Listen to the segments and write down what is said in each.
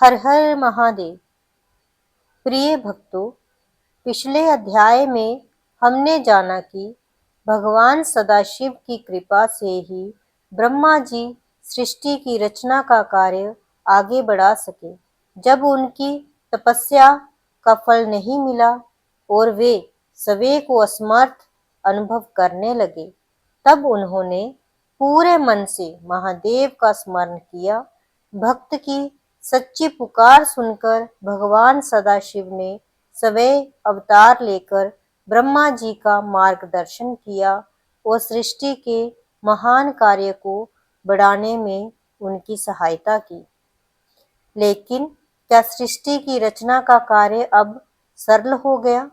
हर हर महादेव। प्रिय भक्तों, पिछले अध्याय में हमने जाना कि भगवान सदाशिव की कृपा से ही ब्रह्मा जी सृष्टि की रचना का कार्य आगे बढ़ा सके। जब उनकी तपस्या का फल नहीं मिला और वे स्वयं को असमर्थ अनुभव करने लगे, तब उन्होंने पूरे मन से महादेव का स्मरण किया। भक्त की सच्ची पुकार सुनकर भगवान सदाशिव ने स्वयं अवतार लेकर ब्रह्मा जी का मार्गदर्शन किया और सृष्टि के महान कार्य को बढ़ाने में उनकी सहायता की। लेकिन क्या सृष्टि की रचना का कार्य अब सरल हो गया?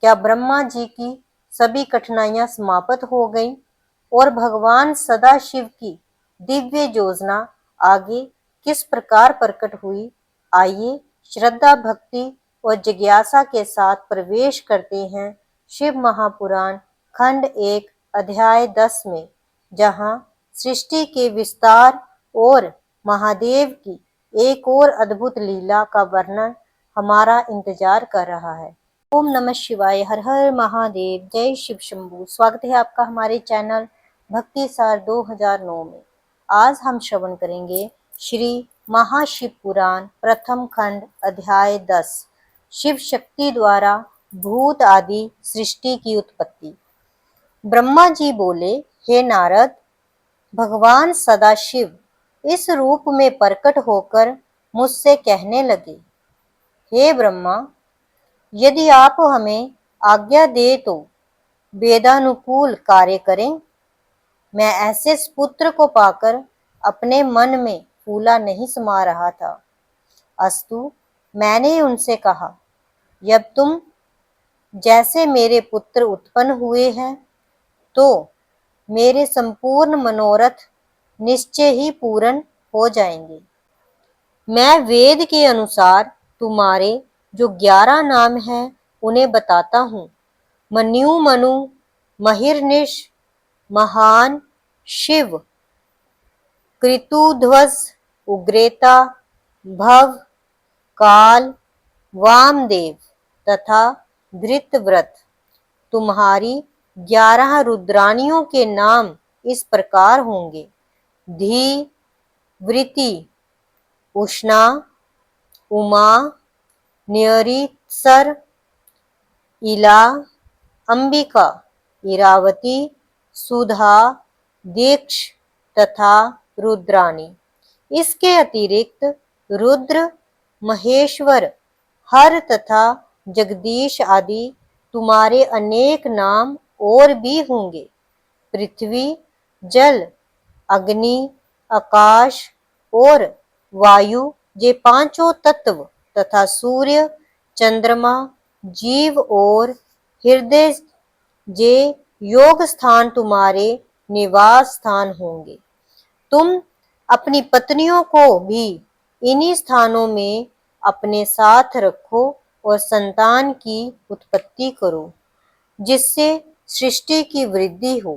क्या ब्रह्मा जी की सभी कठिनाइयां समाप्त हो गईं और भगवान सदाशिव की दिव्य योजना आगे किस प्रकार प्रकट हुई? आइए श्रद्धा, भक्ति और जिज्ञासा के साथ प्रवेश करते हैं शिव महापुराण खंड 1 अध्याय 10 में, जहां सृष्टि के विस्तार और महादेव की एक और अद्भुत लीला का वर्णन हमारा इंतजार कर रहा है। ओम नमः शिवाय। हर हर महादेव। जय शिव शंभू। स्वागत है आपका हमारे चैनल भक्ति सार 2009 में। आज हम श्रवण करेंगे श्री महाशिव पुराण प्रथम खंड अध्याय 10, शिव शक्ति द्वारा भूत आदि सृष्टि की उत्पत्ति। ब्रह्मा जी बोले, हे नारद, भगवान सदाशिव इस रूप में प्रकट होकर मुझसे कहने लगे, हे ब्रह्मा, यदि आप हमें आज्ञा दे तो वेदानुकूल कार्य करें। मैं ऐसे पुत्र को पाकर अपने मन में फूला नहीं समा रहा था। अस्तु, मैंने उनसे कहा, जब तुम जैसे मेरे पुत्र उत्पन्न हुए हैं तो मेरे संपूर्ण मनोरथ निश्चय ही पूर्ण हो जाएंगे। मैं वेद के अनुसार तुम्हारे जो 11 नाम हैं उन्हें बताता हूँ। मन्यु, मनु, महिर्निश, महान, शिव, कृतुध्वज, उग्रेता, भव, काल, वामदेव तथा धृतव्रत। तुम्हारी 11 रुद्राणियों के नाम इस प्रकार होंगे: धी, वृति, उष्णा, उमा, न्यरीत्सर, इला, अंबिका, इरावती, सुधा, दीक्ष तथा रुद्राणी। इसके अतिरिक्त रुद्र, महेश्वर, हर तथा जगदीश आदि तुम्हारे अनेक नाम और भी होंगे। पृथ्वी, जल, अग्नि, आकाश और वायु, ये पांचों तत्व तथा सूर्य, चंद्रमा, जीव और हृदय, ये योग स्थान तुम्हारे निवास स्थान होंगे। तुम अपनी पत्नियों को भी इन्हीं स्थानों में अपने साथ रखो और संतान की उत्पत्ति करो, जिससे सृष्टि की वृद्धि हो।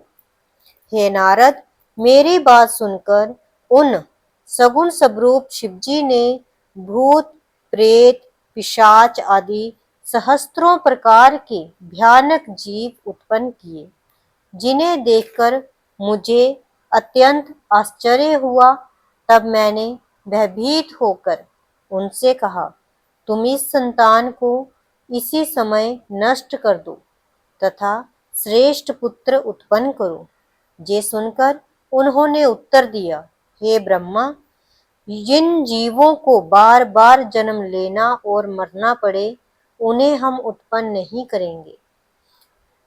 हे नारद, मेरी बात सुनकर उन सगुण स्वरूप शिवजी ने भूत, प्रेत, पिशाच आदि सहस्त्रों प्रकार के भयानक जीव उत्पन्न किए, जिन्हें देखकर मुझे अत्यंत आश्चर्य हुआ। तब मैंने भयभीत होकर उनसे कहा, तुम इस संतान को इसी समय नष्ट कर दो तथा श्रेष्ठ पुत्र उत्पन्न करो। ये सुनकर उन्होंने उत्तर दिया, हे ब्रह्मा, जिन जीवों को बार बार जन्म लेना और मरना पड़े, उन्हें हम उत्पन्न नहीं करेंगे।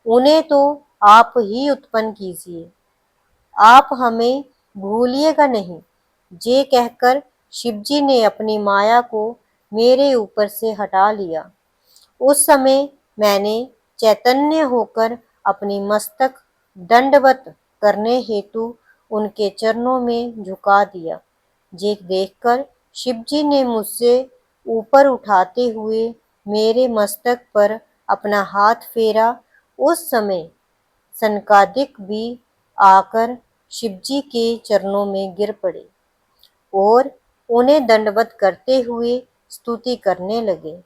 उन्हें तो आप ही उत्पन्न कीजिए, आप हमें भूलिएगा नहीं। ये कहकर शिवजी ने अपनी माया को मेरे ऊपर से हटा लिया। उस समय मैंने चैतन्य होकर अपनी मस्तक दंडवत करने हेतु उनके चरणों में झुका दिया। ये देखकर शिवजी ने मुझसे ऊपर उठाते हुए मेरे मस्तक पर अपना हाथ फेरा। उस समय सनकादिक भी आकर शिवजी के चरणों में गिर पड़े और उन्हें दंडवत करते हुए स्तुति करने लगे।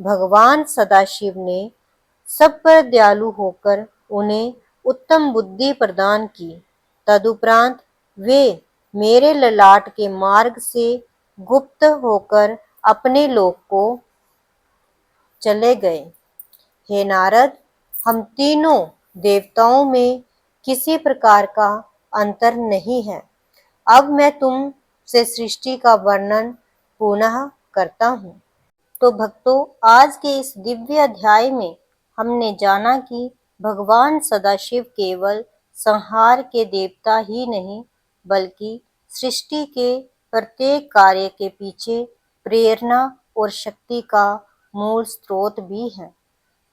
भगवान सदाशिव ने सब पर दयालु होकर उन्हें उत्तम बुद्धि प्रदान की। तदुपरांत वे मेरे ललाट के मार्ग से गुप्त होकर अपने लोक को चले गए। हे नारद, हम तीनों देवताओं में किसी प्रकार का अंतर नहीं है। अब मैं तुम से सृष्टि का वर्णन पुनः करता हूँ। तो भक्तों, आज के इस दिव्य अध्याय में हमने जाना कि भगवान सदाशिव केवल संहार के देवता ही नहीं, बल्कि सृष्टि के प्रत्येक कार्य के पीछे प्रेरणा और शक्ति का मूल स्रोत भी हैं।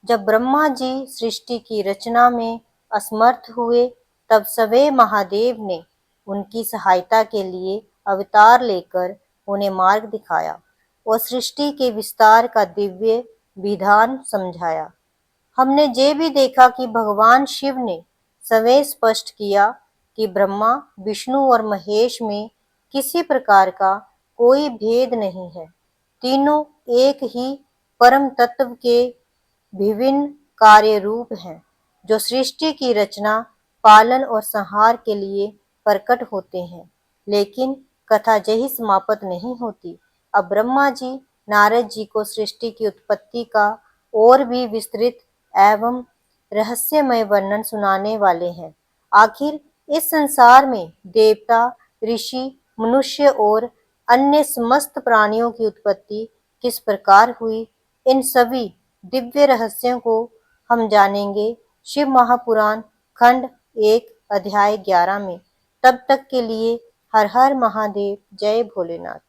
जब ब्रह्मा जी सृष्टि की रचना में असमर्थ हुए, तब सवे महादेव ने उनकी सहायता के लिए अवतार लेकर उन्हें मार्ग दिखाया और सृष्टि के विस्तार का दिव्य विधान समझाया। हमने ये भी देखा कि भगवान शिव ने स्वयं स्पष्ट किया कि ब्रह्मा, विष्णु और महेश में किसी प्रकार का कोई भेद नहीं है। तीनों एक ही परम तत्व के विभिन्न कार्य रूप हैं, जो सृष्टि की रचना, पालन और संहार के लिए प्रकट होते हैं। लेकिन कथा यही समाप्त नहीं होती। अब ब्रह्मा जी नारद जी को सृष्टि की उत्पत्ति का और भी विस्तृत एवं रहस्यमय वर्णन सुनाने वाले हैं। आखिर इस संसार में देवता, ऋषि, मनुष्य और अन्य समस्त प्राणियों की उत्पत्ति किस प्रकार हुई, इन सभी दिव्य रहस्यों को हम जानेंगे शिव महापुराण खंड 1 अध्याय 11 में। तब तक के लिए हर हर महादेव, जय भोलेनाथ।